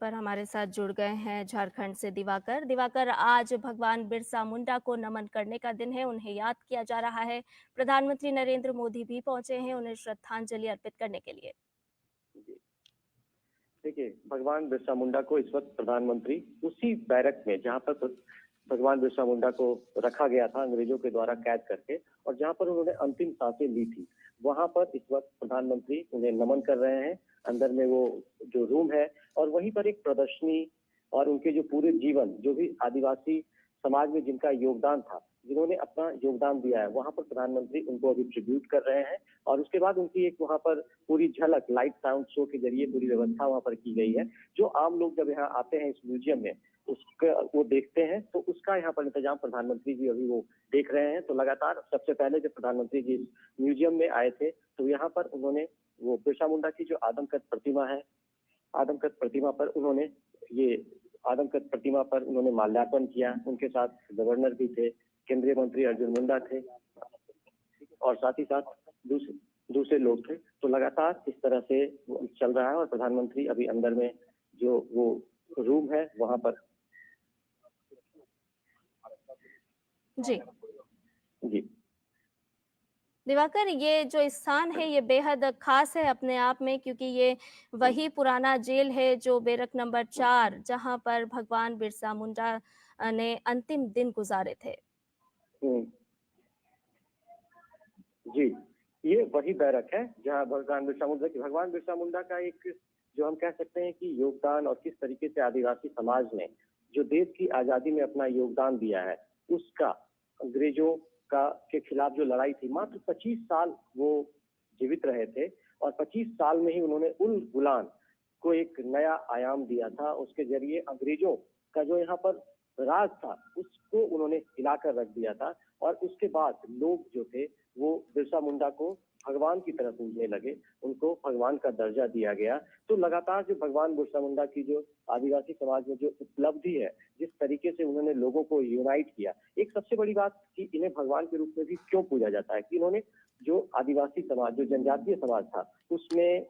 पर हमारे साथ जुड़ गए हैं झारखंड से दिवाकर। दिवाकर, आज भगवान बिरसा मुंडा को नमन करने का दिन है, उन्हें याद किया जा रहा है। प्रधानमंत्री नरेंद्र मोदी भी पहुंचे हैं उन्हें श्रद्धांजलि अर्पित करने के लिए। जी, देखिए, भगवान बिरसा मुंडा को इस वक्त प्रधानमंत्री उसी बैरक में जहां पर भगवान बिरसा मुंडा को रखा गया था अंग्रेजों के द्वारा कैद करके, और जहां पर उन्होंने अंतिम सांसें ली थी, वहां पर इस वक्त प्रधानमंत्री उन्हें नमन कर रहे हैं। अंदर में वो जो रूम है, और वहीं पर एक प्रदर्शनी और उनके जो पूरे जीवन, जो भी आदिवासी समाज में जिनका योगदान था, जिन्होंने अपना योगदान दिया है, वहां पर प्रधानमंत्री उनको अभी ट्रिब्यूट कर रहे हैं। और उसके बाद उनकी एक वहां पर पूरी झलक लाइट साउंड शो के जरिए पूरी व्यवस्था वहां पर की गई है। जो आम लोग जब यहाँ आते हैं इस म्यूजियम में, उसका वो देखते हैं, तो उसका यहाँ पर इंतजाम प्रधानमंत्री जी अभी वो देख रहे हैं। तो लगातार सबसे पहले जब प्रधानमंत्री जी इस म्यूजियम में आए थे, तो यहाँ पर उन्होंने वो बिरसा मुंडा की जो आदमकद प्रतिमा है, आदमकद प्रतिमा पर उन्होंने ये आदमकद प्रतिमा पर उन्होंने माल्यार्पण किया। उनके साथ गवर्नर भी थे, केंद्रीय मंत्री अर्जुन मुंडा थे, और साथ ही साथ दूसरे दूसरे लोग थे। तो लगातार इस तरह से चल रहा है, और प्रधानमंत्री अभी अंदर में जो वो रूम है वहां पर। जी जी दिवाकर, ये जो स्थान है ये बेहद खास है अपने आप में, क्योंकि ये वही पुराना जेल है जो बैरक नंबर 4, जहां पर भगवान बिरसा मुंडा ने अंतिम दिन गुजारे थे। हम्म, जी, ये वही बैरक है जहाँ भगवान बिरसा मुंडा का एक, जो हम कह सकते हैं कि योगदान, और किस तरीके से आदिवासी समाज ने जो देश की आजादी में अपना योगदान दिया है, उसका अंग्रेजों का के खिलाफ जो लड़ाई थी, मात्र 25 साल वो जीवित रहे थे, और 25 साल में ही उन्होंने उल गुलान को एक नया आयाम दिया था। उसके जरिए अंग्रेजों का जो यहाँ पर राज था, उसको उन्होंने हिलाकर रख दिया था। और उसके बाद लोग जो थे वो बिरसा मुंडा को भगवान की तरह पूजने लगे, उनको भगवान का दर्जा दिया गया। तो लगातार जो भगवान बिरसा मुंडा की जो आदिवासी समाज में जो उपलब्धि है, जिस तरीके से उन्होंने लोगों को यूनाइट किया, एक सबसे बड़ी बात कि इन्हें भगवान के रूप में भी क्यों पूजा जाता है, कि इन्होंने जो आदिवासी समाज, जो जनजातीय समाज था, उसमें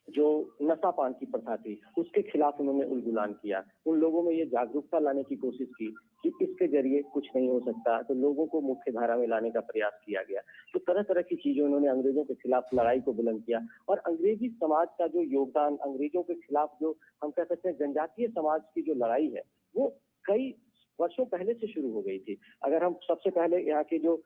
जो नशा पान की प्रथा थी, उसके खिलाफ उन्होंने उलगुलान किया। उन लोगों में ये जागरूकता लाने की कोशिश की कि इसके जरिए कुछ नहीं हो सकता, तो लोगों को मुख्य धारा में लाने का प्रयास किया गया। तो तरह तरह की चीजें उन्होंने अंग्रेजों के खिलाफ लड़ाई को बुलंद किया। और अंग्रेजी समाज का जो योगदान, अंग्रेजों के खिलाफ जो हम कह सकते हैं जनजातीय समाज की जो लड़ाई है, वो कई वर्षों पहले से शुरू हो गई थी। अगर हम सबसे पहले यहाँ के जो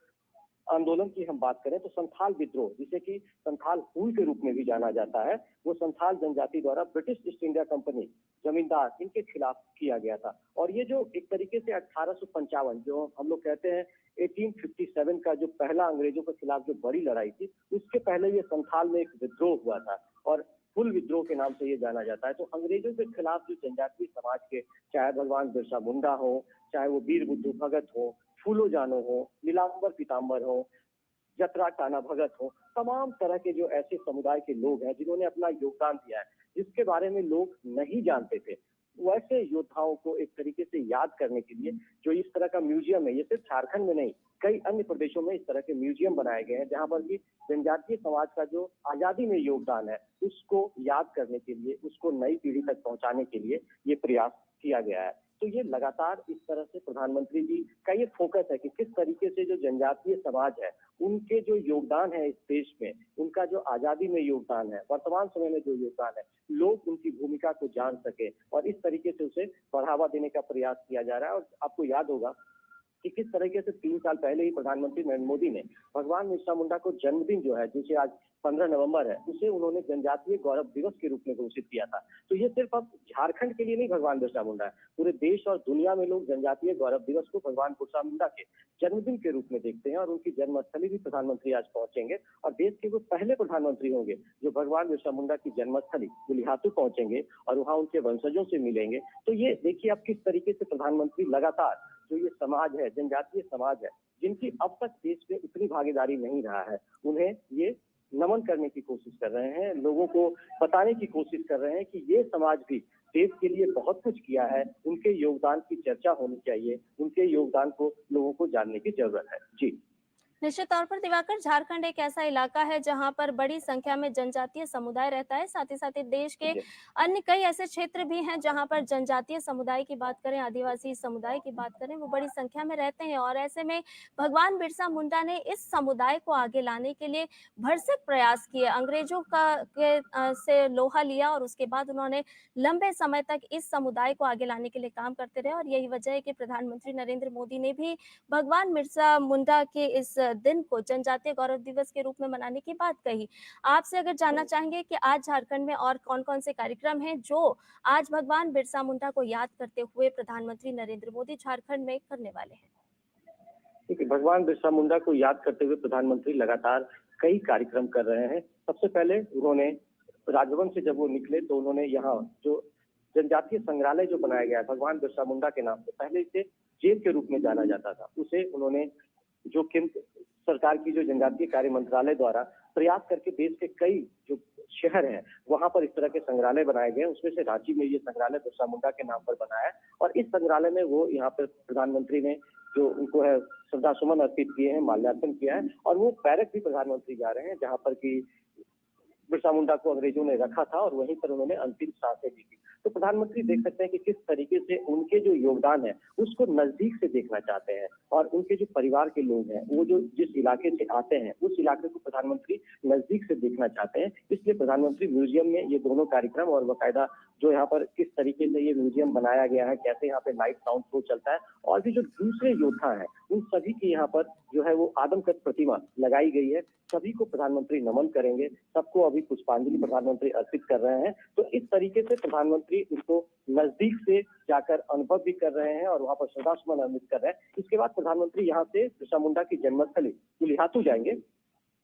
आंदोलन की हम बात करें, तो संथाल विद्रोह, जिसे कि संथाल हूल के रूप में भी जाना जाता है, वो संथाल जनजाति द्वारा ब्रिटिश ईस्ट इंडिया कंपनी, जमींदार, इनके खिलाफ किया गया था। और ये जो एक तरीके से 1855, जो हम लोग कहते हैं 1857 का जो पहला अंग्रेजों के खिलाफ जो बड़ी लड़ाई थी, उसके पहले ये संथाल में एक विद्रोह हुआ था, और हुल विद्रोह के नाम से ये जाना जाता है। तो अंग्रेजों के खिलाफ जो जनजातीय समाज के, चाहे भगवान बिरसा मुंडा हो, चाहे वो वीर बुद्धू भगत हो, फूलो जानो हो, नीलांबर पीताम्बर हो, जतरा टाना भगत हो, तमाम तरह के जो ऐसे समुदाय के लोग हैं जिन्होंने अपना योगदान दिया है, जिसके बारे में लोग नहीं जानते थे, वैसे योद्धाओं को एक तरीके से याद करने के लिए जो इस तरह का म्यूजियम है, ये सिर्फ झारखंड में नहीं, कई अन्य प्रदेशों में इस तरह के म्यूजियम बनाए गए हैं, जहां पर भी जनजातीय समाज का जो आजादी में योगदान है, उसको याद करने के लिए, उसको नई पीढ़ी तक पहुंचाने के लिए ये प्रयास किया गया है। तो ये लगातार इस तरह से प्रधानमंत्री जी का ये फोकस है कि किस तरीके से जो जनजातीय समाज है, उनके जो योगदान है इस देश में, उनका जो आजादी में योगदान है, वर्तमान समय में जो योगदान है, लोग उनकी भूमिका को जान सके, और इस तरीके से उसे बढ़ावा देने का प्रयास किया जा रहा है। और आपको याद होगा कि किस तरीके से 3 साल पहले ही प्रधानमंत्री नरेंद्र मोदी ने भगवान बिरसा मुंडा को जन्मदिन जो है, जिसे आज 15 नवंबर है, उसे उन्होंने जनजातीय गौरव दिवस के रूप में घोषित किया था। तो ये सिर्फ अब झारखंड के लिए नहीं भगवान बिरसा मुंडा है, पूरे देश और दुनिया में लोग जनजातीय गौरव दिवस को भगवान बिरसा मुंडा के जन्मदिन के रूप में देखते हैं। और उनकी जन्मस्थली भी प्रधानमंत्री आज पहुंचेंगे, और देश के वो पहले प्रधानमंत्री होंगे जो भगवान बिरसा मुंडा की जन्मस्थली गुलिहातू पहुंचेंगे और वहां उनके वंशजों से मिलेंगे। तो ये देखिए आप किस तरीके से प्रधानमंत्री लगातार जो ये समाज है, जनजातीय समाज है, जिनकी अब तक देश में उतनी भागीदारी नहीं रहा है, उन्हें ये नमन करने की कोशिश कर रहे हैं, लोगों को बताने की कोशिश कर रहे हैं कि ये समाज भी देश के लिए बहुत कुछ किया है, उनके योगदान की चर्चा होनी चाहिए, उनके योगदान को लोगों को जानने की जरूरत है। जी। निश्चित तौर पर दिवाकर, झारखंड एक ऐसा इलाका है जहां पर बड़ी संख्या में जनजातीय समुदाय रहता है। साथ ही देश के जी। अन्य कई ऐसे क्षेत्र भी हैं जहां पर जनजातीय समुदाय की बात करें, आदिवासी समुदाय की बात करें, वो बड़ी संख्या में रहते हैं। और ऐसे में भगवान बिरसा मुंडा ने इस समुदाय को आगे लाने के लिए भरसक प्रयास किए। अंग्रेजों से लोहा लिया और उसके बाद उन्होंने लंबे समय तक इस समुदाय को आगे लाने के लिए काम करते रहे। और यही वजह है कि प्रधानमंत्री नरेंद्र मोदी ने भी भगवान बिरसा मुंडा के इस दिन को जनजातीय गौरव दिवस के रूप में मनाने की बात कही। आपसे अगर जानना चाहेंगे कि आज झारखंड में और कौन-कौन से कार्यक्रम हैं जो आज भगवान बिरसा मुंडा को याद करते हुए प्रधानमंत्री नरेंद्र मोदी झारखंड में करने वाले हैं? देखिए, भगवान बिरसा मुंडा को याद करते हुए प्रधानमंत्री लगातार कई कार्यक्रम कर रहे हैं। सबसे पहले उन्होंने राजभवन से जब वो निकले तो उन्होंने यहाँ जो जनजातीय संग्रहालय जो बनाया गया है भगवान बिरसा मुंडा के नाम से, पहले इसे जेल के रूप में जाना जाता था, उसे उन्होंने जो केंद्र सरकार की जो जनजातीय कार्य मंत्रालय द्वारा प्रयास करके देश के कई जो शहर हैं वहां पर इस तरह के संग्रहालय बनाए गए हैं। उसमें से रांची में ये संग्रहालय बिरसा मुंडा के नाम पर बना है और इस संग्रहालय में वो यहाँ पर प्रधानमंत्री ने जो उनको है श्रद्धा सुमन अर्पित किए हैं, माल्यार्पण किया है और वो बैरक भी प्रधानमंत्री जा रहे हैं जहां पर की बिरसा मुंडा को अंग्रेजों ने रखा था और वहीं पर उन्होंने अंतिम सांसें ली थी। तो प्रधानमंत्री देख सकते हैं कि किस तरीके से उनके जो योगदान है उसको नजदीक से देखना चाहते हैं और उनके जो परिवार के लोग हैं वो जो जिस इलाके से आते हैं उस इलाके को प्रधानमंत्री नजदीक से देखना चाहते हैं। इसलिए प्रधानमंत्री म्यूजियम में ये दोनों कार्यक्रम और बाकायदा जो यहाँ पर किस तरीके से ये म्यूजियम बनाया गया है, कैसे यहाँ पे लाइट साउंड शो चलता है और भी जो दूसरे योद्धा हैं उन सभी की यहाँ पर जो है वो आदमकद प्रतिमा लगाई गई है। सभी को प्रधानमंत्री नमन करेंगे, सबको अभी पुष्पांजलि प्रधानमंत्री अर्पित कर रहे हैं। तो इस तरीके से प्रधानमंत्री उनको नजदीक से जाकर अनुभव भी कर रहे हैं और वहां पर श्रद्धासुमन अर्पित कर रहे हैं। इसके बाद प्रधानमंत्री यहाँ से बिरसा मुंडा की जन्मस्थली कुलिहातू जाएंगे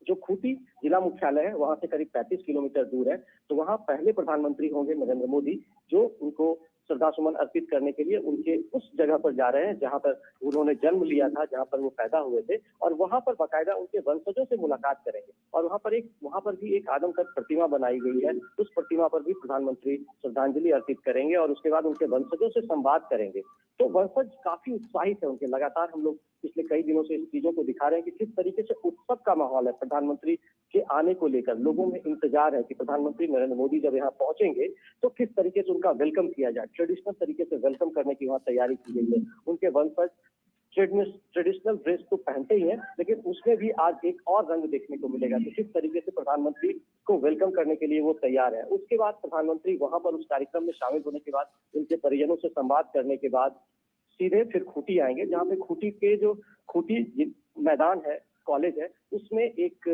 जो खूंटी जिला मुख्यालय है वहां से करीब 35 किलोमीटर दूर है। तो वहां पहले प्रधानमंत्री होंगे नरेंद्र मोदी जो उनको श्रद्धासुमन अर्पित करने के लिए उनके उस जगह पर जा रहे हैं जहां पर उन्होंने जन्म लिया था, जहां पर वो पैदा हुए थे और वहां पर बाकायदा उनके वंशजों से मुलाकात करेंगे और वहां पर भी एक आदमकद प्रतिमा बनाई गई है। उस प्रतिमा पर भी प्रधानमंत्री श्रद्धांजलि अर्पित करेंगे और उसके बाद उनके वंशजों से संवाद करेंगे। तो वंशज काफी उत्साहित है उनके, लगातार हम लोग पिछले कई दिनों से इन चीजों को दिखा रहे हैं कि किस तरीके से उत्सव का माहौल है प्रधानमंत्री के आने को लेकर। लोगों में इंतजार है कि प्रधानमंत्री नरेंद्र मोदी जब यहाँ पहुंचेंगे तो किस तरीके से उनका वेलकम किया जाए। ट्रेडिशनल तरीके से वेलकम करने की वहाँ तैयारी की गई है। उनके वंशज ट्रेडिशनल ड्रेस तो पहनते ही हैं लेकिन उसमें भी आज एक और रंग देखने को मिलेगा कि किस तरीके से प्रधानमंत्री को वेलकम करने के लिए वो तैयार है। उसके बाद प्रधानमंत्री वहां पर उस कार्यक्रम में शामिल होने के बाद उनके परिजनों से संवाद करने के बाद सीधे फिर खूंटी आएंगे जहाँ पे खूंटी के जो खूंटी मैदान है, कॉलेज है, उसमें एक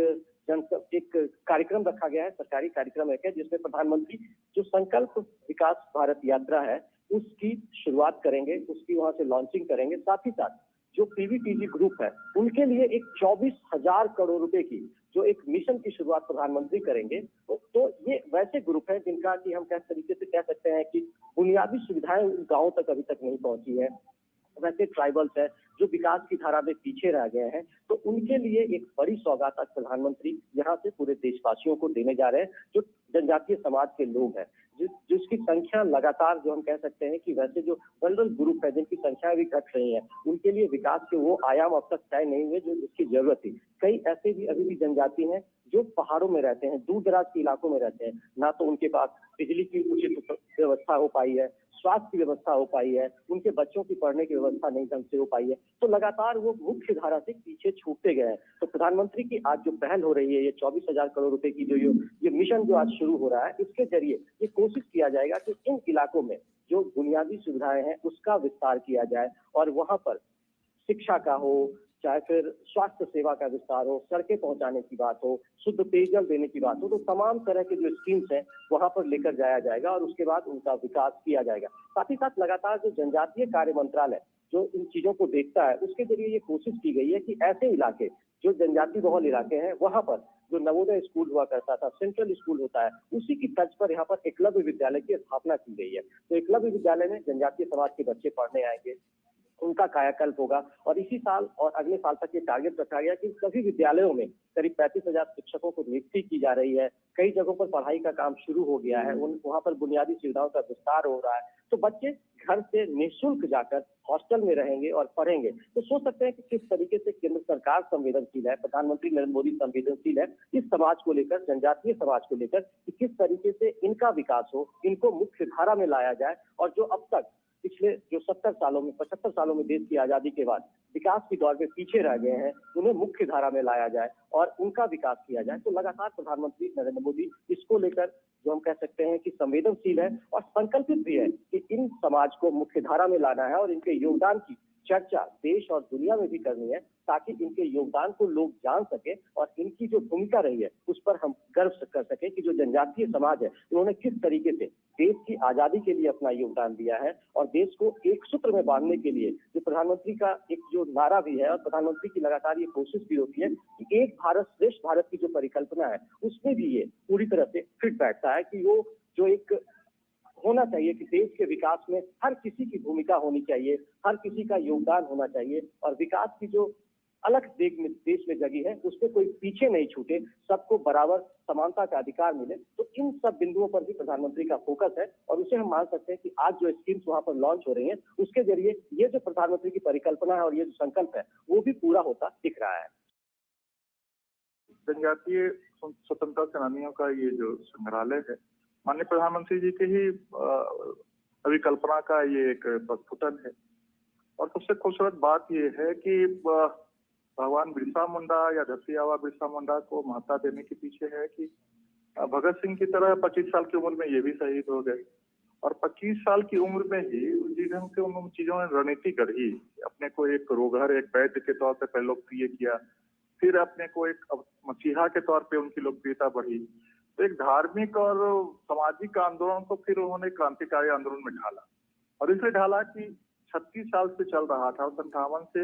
कार्यक्रम रखा गया है, सरकारी कार्यक्रम है जिसमें प्रधानमंत्री जो संकल्प विकास भारत यात्रा है उसकी शुरुआत करेंगे, उसकी वहां से लॉन्चिंग करेंगे। साथ ही साथ जो पीवीटीजी ग्रुप है उनके लिए एक 24,000 करोड़ रुपए की जो एक मिशन की शुरुआत प्रधानमंत्री करेंगे। तो ये वैसे ग्रुप है जिनका कि हम किस तरीके से कह सकते हैं कि बुनियादी सुविधाएं गाँव तक अभी तक नहीं पहुंची है। वैसे ट्राइबल्स है जो विकास की धारा में पीछे रह गए हैं, तो उनके लिए एक बड़ी सौगात आज प्रधानमंत्री यहाँ से पूरे देशवासियों को देने जा रहे हैं जो जनजातीय समाज के लोग हैं, जिसकी संख्या लगातार जो हम कह सकते हैं कि वैसे जो वल्नरेबल ग्रुप है जिनकी संख्या भी घट रही है, उनके लिए विकास के वो आयाम अब तक तय नहीं हुए जो इसकी जरूरत थी। कई ऐसे भी अभी भी जनजाति हैं जो पहाड़ों में रहते हैं, दूर दराज के इलाकों में रहते हैं, ना तो उनके पास बिजली की उचित व्यवस्था हो पाई है, स्वास्थ्य की व्यवस्था हो पाई है, उनके बच्चों की पढ़ने की व्यवस्था नहीं ढंग से हो पाई है, तो लगातार वो मुख्य धारा से पीछे छूटते गए हैं। तो प्रधानमंत्री की आज जो पहल हो रही है, ये 24,000 करोड़ रुपए की जो ये मिशन जो आज शुरू हो रहा है, इसके जरिए ये कोशिश किया जाएगा कि इन इलाकों में जो बुनियादी सुविधाएं हैं उसका विस्तार किया जाए और वहां पर शिक्षा का हो, चाहे फिर स्वास्थ्य सेवा का विस्तार हो, सड़कें पहुंचाने की बात हो, शुद्ध पेयजल देने की बात हो, तो तमाम तरह के जो स्कीम्स हैं वहां पर लेकर जाया जाएगा और उसके बाद उनका विकास किया जाएगा। साथ ही साथ लगातार जो जनजातीय कार्य मंत्रालय जो इन चीजों को देखता है उसके जरिए ये कोशिश की गई है कि ऐसे इलाके जो जनजाति बहुल इलाके हैं वहां पर जो नवोदय स्कूल हुआ करता था, सेंट्रल स्कूल होता है, उसी की तर्ज पर यहाँ पर एकलव्य विद्यालय की स्थापना की गई है। तो एकलव्य विद्यालय में जनजातीय समाज के बच्चे पढ़ने आएंगे उनका कायाकल्प होगा। और इसी साल और अगले साल तक ये टारगेट रखा गया कि सभी विद्यालयों में करीब 35,000 शिक्षकों को नियुक्ति की जा रही है। कई जगहों पर पढ़ाई का काम शुरू हो गया है, वहाँ पर बुनियादी सुविधाओं का विस्तार हो रहा है। तो बच्चे घर से निःशुल्क जाकर हॉस्टल में रहेंगे और पढ़ेंगे। तो सोच सकते हैं कि किस तरीके से केंद्र सरकार संवेदनशील है, प्रधानमंत्री नरेंद्र मोदी संवेदनशील है इस समाज को लेकर, जनजातीय समाज को लेकर, कि किस तरीके से इनका विकास हो, इनको मुख्य धारा में लाया जाए और जो अब तक पिछले जो 70 सालों में 75 सालों में देश की आजादी के बाद विकास की दौर में पीछे रह गए हैं, उन्हें मुख्य धारा में लाया जाए और उनका विकास किया जाए। तो लगातार प्रधानमंत्री नरेंद्र मोदी इसको लेकर जो हम कह सकते हैं कि संवेदनशील है और संकल्पित भी है कि इन समाज को मुख्य धारा में लाना है और इनके योगदान की चर्चा देश और दुनिया में भी करनी है, ताकि इनके योगदान को लोग जान सके और इनकी जो भूमिका रही है उस पर हम गर्व कर सके कि जो जनजातीय समाज है उन्होंने किस तरीके से देश की आजादी के लिए अपना योगदान दिया है और देश को एक सूत्र में बांधने के लिए जो प्रधानमंत्री का एक जो नारा भी है और प्रधानमंत्री की लगातार ये कोशिश भी होती है कि एक भारत श्रेष्ठ भारत की जो परिकल्पना है उसमें भी ये पूरी तरह से फिट बैठता है कि वो जो एक होना चाहिए कि देश के विकास में हर किसी की भूमिका होनी चाहिए, हर किसी का योगदान होना चाहिए और विकास की जो अलग देश में जगह है उसमें कोई पीछे नहीं छूटे, सबको बराबर समानता का अधिकार मिले। तो इन सब बिंदुओं पर भी प्रधानमंत्री का फोकस है और उसे हम मान सकते हैं कि आज जो स्कीम्स वहां पर लॉन्च हो रही हैं उसके जरिए ये जो प्रधानमंत्री की परिकल्पना है और ये जो संकल्प है वो भी पूरा होता दिख रहा है। जनजातीय स्वतंत्रता सेनानियों का ये जो संग्रहालय है, माननीय प्रधानमंत्री जी की ही अभिकल्पना का ये एक प्रस्फुटन है। और सबसे खूबसूरत बात ये है कि भगवान बिरसा मुंडा या धरती आबा बिरसा मुंडा को महत्ता देने के पीछे है कि भगत सिंह की तरह 25 साल की उम्र में ये भी शहीद हो गए और 25 साल की उम्र में ही जिस ढंग से उन चीजों ने रणनीति गढ़ी, अपने को एक रोगर, एक वैद्य के तौर पर लोकप्रिय किया, फिर अपने को एक मसीहा के तौर पे उनकी लोकप्रियता बढ़ी, तो एक धार्मिक और सामाजिक आंदोलन को फिर उन्होंने क्रांतिकारी आंदोलन में ढाला। और इसलिए ढाला कि 36 साल से चल रहा, 1858 से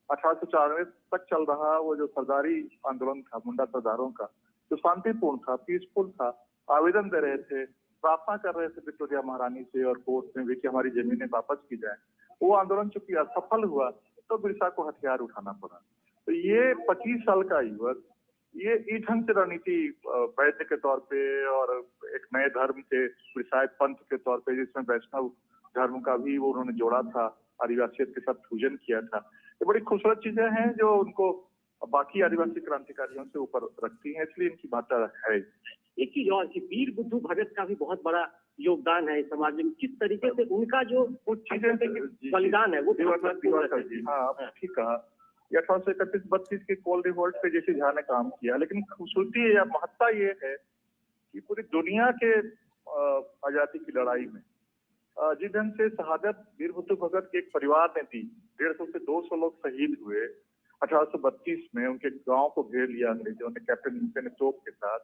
1894 तक चल रहा वो जो सरदारी आंदोलन था मुंडा सरदारों का, जो शांतिपूर्ण था, पीसफुल था, आवेदन दे रहे थे, प्रार्थना कर रहे थे विक्टोरिया महारानी से और कोर्ट में भी कि हमारी जमीनें वापस की जाए, वो आंदोलन चूंकि असफल हुआ तो बिरसा को हथियार उठाना पड़ा। तो ये 25 साल का युवक ये इस ढंग से रणनीति वैद्य के तौर पे और एक नए धर्म के विषायत पंथ के तौर पे जिसमें वैष्णव धर्म का भी वो उन्होंने जोड़ा था, आदिवासियत के साथ फ्यूजन किया था। ये बड़ी खूबसूरत चीजें हैं जो उनको बाकी आदिवासी क्रांतिकारियों से ऊपर रखती हैं, इसलिए इनकी महत्ता है। एक चीज और कि वीर बुद्धू भगत का भी बहुत बड़ा योगदान है समाज में, किस तरीके से उनका जो बलिदान है वो हाँ ठीक कहा। 1831-32 के कोल रिवोल्ट पे जैसे झा ने काम किया, लेकिन खूबसूरती या महत्ता ये है कि पूरी दुनिया के आजादी की लड़ाई में जिस ढंग से शहादत वीर बुद्धू भगत के एक परिवार ने दी, 150 से 200 लोग शहीद हुए 1832 में, उनके गांव को घेर लिया अंग्रेजों ने कैप्टन हिंसन तोप के साथ,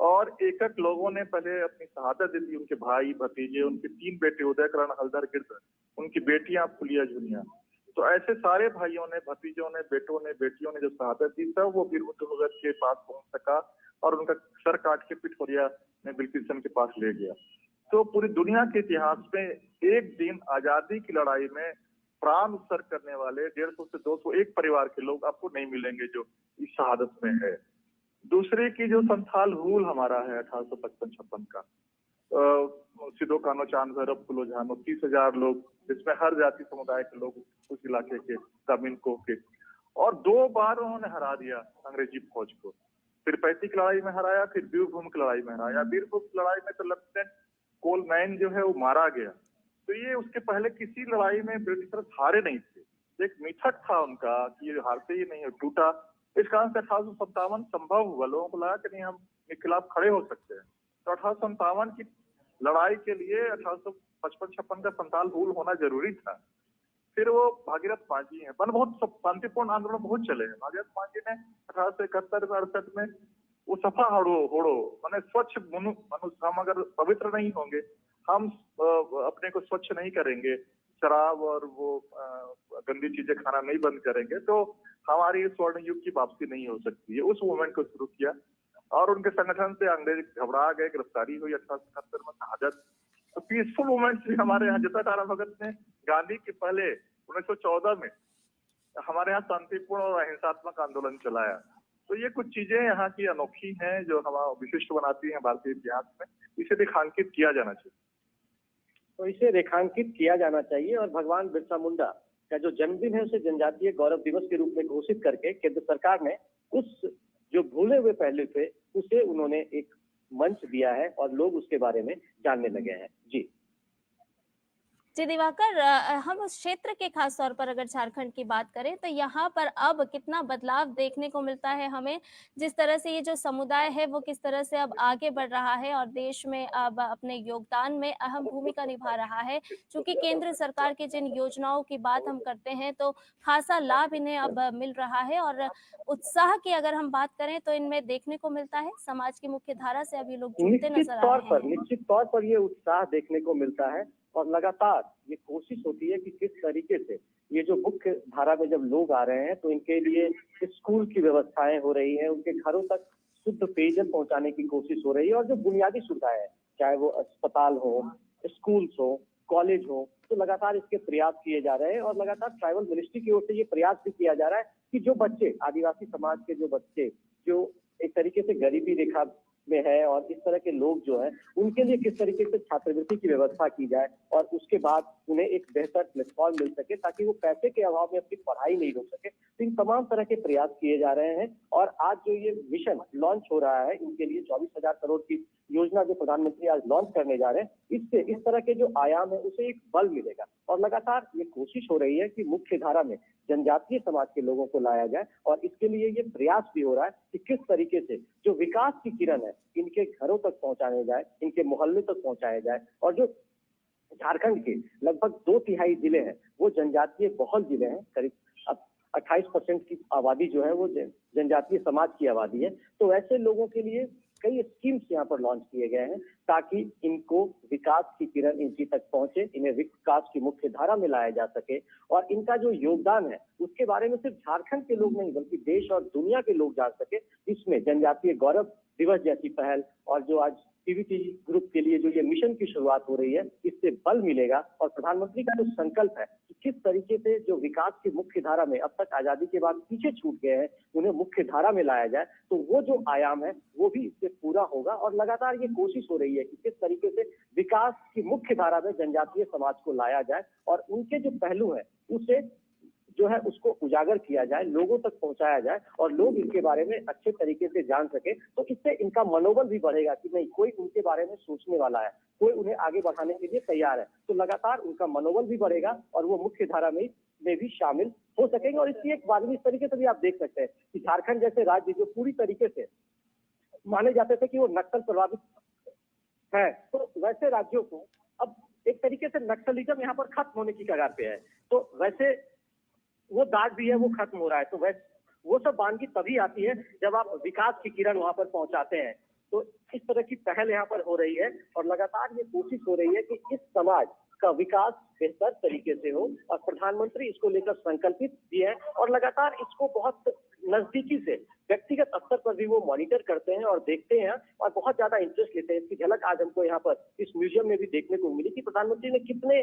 और एक एक लोगों ने पहले अपनी शहादत दे दी, उनके भाई भतीजे, उनके 3 बेटे उदयकरण हलधर गिरधर, उनकी बेटियां फुलिया झुनिया, तो ऐसे सारे भाइयों ने, भतीजों ने, बेटों ने, बेटियों ने जो शहादत दी सब वो वीर बुद्धू भगत के पास पहुंच सका और उनका सर काट के पिठोरिया में बिल्किसन के पास ले गया। तो पूरी दुनिया के इतिहास में एक दिन आजादी की लड़ाई में प्राण उत्सर्ग करने वाले 150 से 200 एक परिवार के लोग आपको नहीं मिलेंगे जो इस शहादत में है। दूसरे की जो संथाल रूल हमारा है 1855-56 का, सिदो कानो चांद भैरव फुलो झानो, 30,000 लोग जिसमें हर जाति समुदाय के लोग उस इलाके के तमिल को के, और 2 बार उन्होंने हरा दिया अंग्रेजी फौज को, फिर 35 की लड़ाई में हराया, फिर बीरभूम की लड़ाई में हराया। बीरभूम की लड़ाई में तो लेफ्टिनेंट कोलमैन जो है वो मारा गया। तो ये उसके पहले किसी लड़ाई में ब्रिटिशर्स हारे नहीं थे, एक मिथक था उनका कि ये हारते ही नहीं है, टूटा। इस कारण से 1857 संभव हुआ, लोगों को लगा कि नहीं हम के खिलाफ खड़े हो सकते हैं। तो 1857 की लड़ाई के लिए 1855-56 का संताल रूल होना जरूरी था। फिर वो भागीरथ मांझी है, बहुत शांतिपूर्ण आंदोलन बहुत चले हैं। भागीरथ मांझी ने 1871-68 में वो सफा होड़ो माने स्वच्छ मनुष्य, हम अगर पवित्र नहीं होंगे, हम अपने को स्वच्छ नहीं करेंगे, शराब और वो गंदी चीजें खाना नहीं बंद करेंगे, तो हमारी स्वर्ण युग की वापसी नहीं हो सकती है। उस मूवमेंट को शुरू किया और उनके संगठन से अंग्रेज घबरा गए, गिरफ्तारी हुई 1877 में शहादत। तो पीसफुल मूवमेंट भी हमारे यहाँ जता तारा भगत ने गांधी के पहले 1914 में हमारे यहाँ शांतिपूर्ण और अहिंसात्मक आंदोलन चलाया। तो ये कुछ चीजें यहाँ की अनोखी हैं जो हमारा विशिष्ट बनाती हैं भारतीय इतिहास में। इसे रेखांकित किया जाना चाहिए। तो इसे रेखांकित किया जाना चाहिए और भगवान बिरसा मुंडा का जो जन्मदिन है उसे जनजातीय गौरव दिवस के रूप में घोषित करके केंद्र सरकार ने उस जो भूले हुए पहलू थे उसे उन्होंने एक मंच दिया है और लोग उसके बारे में जानने लगे हैं। जी जी दिवाकर, हम उस क्षेत्र के खास तौर पर अगर झारखंड की बात करें तो यहाँ पर अब कितना बदलाव देखने को मिलता है हमें, जिस तरह से ये जो समुदाय है वो किस तरह से अब आगे बढ़ रहा है और देश में अब अपने योगदान में अहम भूमिका निभा रहा है। चूंकि केंद्र सरकार की जिन योजनाओं की बात हम करते हैं तो खासा लाभ इन्हें अब मिल रहा है और उत्साह की अगर हम बात करें तो इनमें देखने को मिलता है। समाज की मुख्य धारा से अब ये लोग जुड़ते नजर आ रहे हैं। निश्चित तौर पर ये उत्साह देखने को मिलता है और लगातार ये कोशिश होती है कि किस तरीके से ये जो मुख्य धारा में जब लोग आ रहे हैं तो इनके लिए स्कूल की व्यवस्थाएं हो रही है, उनके घरों तक शुद्ध पेयजल पहुंचाने की कोशिश हो रही है और जो बुनियादी सुविधाएं हैं, चाहे वो अस्पताल हो, स्कूल्स हो, कॉलेज हो, तो लगातार इसके प्रयास किए जा रहे हैं और लगातार ट्राइबल मिनिस्ट्री की ओर से ये प्रयास भी किया जा रहा है कि जो बच्चे, आदिवासी समाज के जो बच्चे जो एक तरीके से गरीबी रेखा में है और इस तरह के लोग जो है उनके लिए किस तरीके से छात्रवृत्ति की व्यवस्था की जाए और उसके बाद उन्हें एक बेहतर प्लेटफॉर्म मिल सके ताकि वो पैसे के अभाव में अपनी पढ़ाई नहीं रोक सके। तो इन तमाम तरह के प्रयास किए जा रहे हैं और आज जो ये मिशन लॉन्च हो रहा है इनके लिए 24,000 करोड़ की योजना जो प्रधानमंत्री आज लॉन्च करने जा रहे हैं, इससे इस तरह के जो आयाम है उसे एक बल मिलेगा और लगातार ये कोशिश हो रही है कि मुख्य धारा में जनजातीय समाज के लोगों को लाया जाए और इसके लिए ये प्रयास भी हो रहा है कि किस तरीके से जो विकास की किरण है इनके घरों तक पहुंचाने जाए, इनके मोहल्ले तक पहुंचाया जाए और जो झारखंड के लगभग 2/3 जिले हैं वो जनजातीय बहुल जिले हैं। करीब 28% की आबादी जो है वो जनजातीय समाज की आबादी है। तो ऐसे लोगों के लिए कई स्कीम्स यहाँ पर लॉन्च किए गए हैं ताकि इनको विकास की किरण इनकी तक पहुंचे, इन्हें विकास की मुख्य धारा में लाया जा सके और इनका जो योगदान है उसके बारे में सिर्फ झारखंड के लोग नहीं बल्कि देश और दुनिया के लोग जान सके। इसमें जनजातीय गौरव दिवस जैसी पहल और जो आज टीवीटी ग्रुप के लिए जो ये मिशन की शुरुआत हो रही है इससे बल मिलेगा और प्रधानमंत्री का जो संकल्प है कि किस तरीके से जो विकास की मुख्य धारा में अब तक आजादी के बाद पीछे छूट गए हैं उन्हें मुख्य धारा में लाया जाए, तो वो जो आयाम है वो भी इससे पूरा होगा और लगातार ये कोशिश हो रही है कि किस तरीके से विकास की मुख्य धारा में जनजातीय समाज को लाया जाए और उनके जो पहलू है उसे जो है उसको उजागर किया जाए, लोगों तक पहुंचाया जाए और लोग इनके बारे में अच्छे तरीके से जान सके। तो इससे इनका मनोबल भी बढ़ेगा कि नहीं, कोई उनके बारे में सोचने वाला है, कोई उन्हें आगे बढ़ाने के लिए तैयार है। तो लगातार उनका मनोबल भी बढ़ेगा और वो मुख्य धारा में भी शामिल हो सकेंगे। और इसकी एक बात भी इस तरीके से भी आप देख सकते हैं कि झारखंड जैसे राज्य जो पूरी तरीके से माने जाते थे कि वो नक्सल प्रभावित है, तो वैसे राज्यों को अब एक तरीके से नक्सलिज्म यहाँ पर खत्म होने की कगार पे है। तो वैसे वो दाग भी है वो खत्म हो रहा है। तो वैसे वो सब वानगी तभी आती है जब आप विकास की किरण वहां पर पहुंचाते हैं। तो इस तरह की पहल यहाँ पर हो रही है और लगातार ये कोशिश हो रही है कि इस समाज का विकास बेहतर तरीके से हो और प्रधानमंत्री इसको लेकर संकल्पित भी है और लगातार इसको बहुत नजदीकी से व्यक्तिगत स्तर पर भी वो मॉनिटर करते हैं और देखते हैं और बहुत ज्यादा इंटरेस्ट लेते हैं। इसकी झलक आज हमको यहाँ पर इस म्यूजियम में भी देखने को मिली कि प्रधानमंत्री ने कितने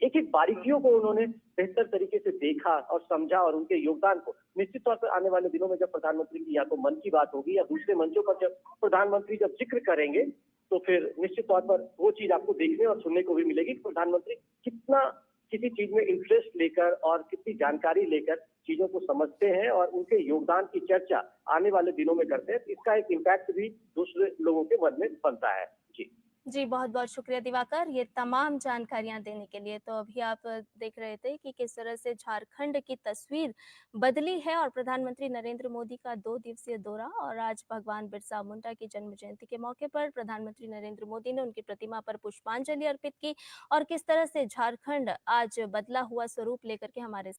एक एक बारीकियों को उन्होंने बेहतर तरीके से देखा और समझा और उनके योगदान को निश्चित तौर पर आने वाले दिनों में जब प्रधानमंत्री की या तो मन की बात होगी या दूसरे मंचों पर जब प्रधानमंत्री जब जिक्र करेंगे तो फिर निश्चित तौर पर वो चीज आपको देखने और सुनने को भी मिलेगी कि प्रधानमंत्री कितना किसी चीज में इंटरेस्ट लेकर और कितनी जानकारी लेकर चीजों को समझते हैं और उनके योगदान की चर्चा आने वाले दिनों में करते हैं। इसका एक इम्पैक्ट भी दूसरे लोगों के मन में बनता है। जी, बहुत-बहुत शुक्रिया दिवाकर, ये तमाम जानकारियाँ देने के लिए। तो अभी आप देख रहे थे कि किस तरह से झारखंड की तस्वीर बदली है और प्रधानमंत्री नरेंद्र मोदी का 2 दिवसीय दौरा और आज भगवान बिरसा मुंडा की जन्म जयंती के मौके पर प्रधानमंत्री नरेंद्र मोदी ने उनकी प्रतिमा पर पुष्पांजलि अर्पित की और किस तरह से झारखंड आज बदला हुआ स्वरूप लेकर के हमारे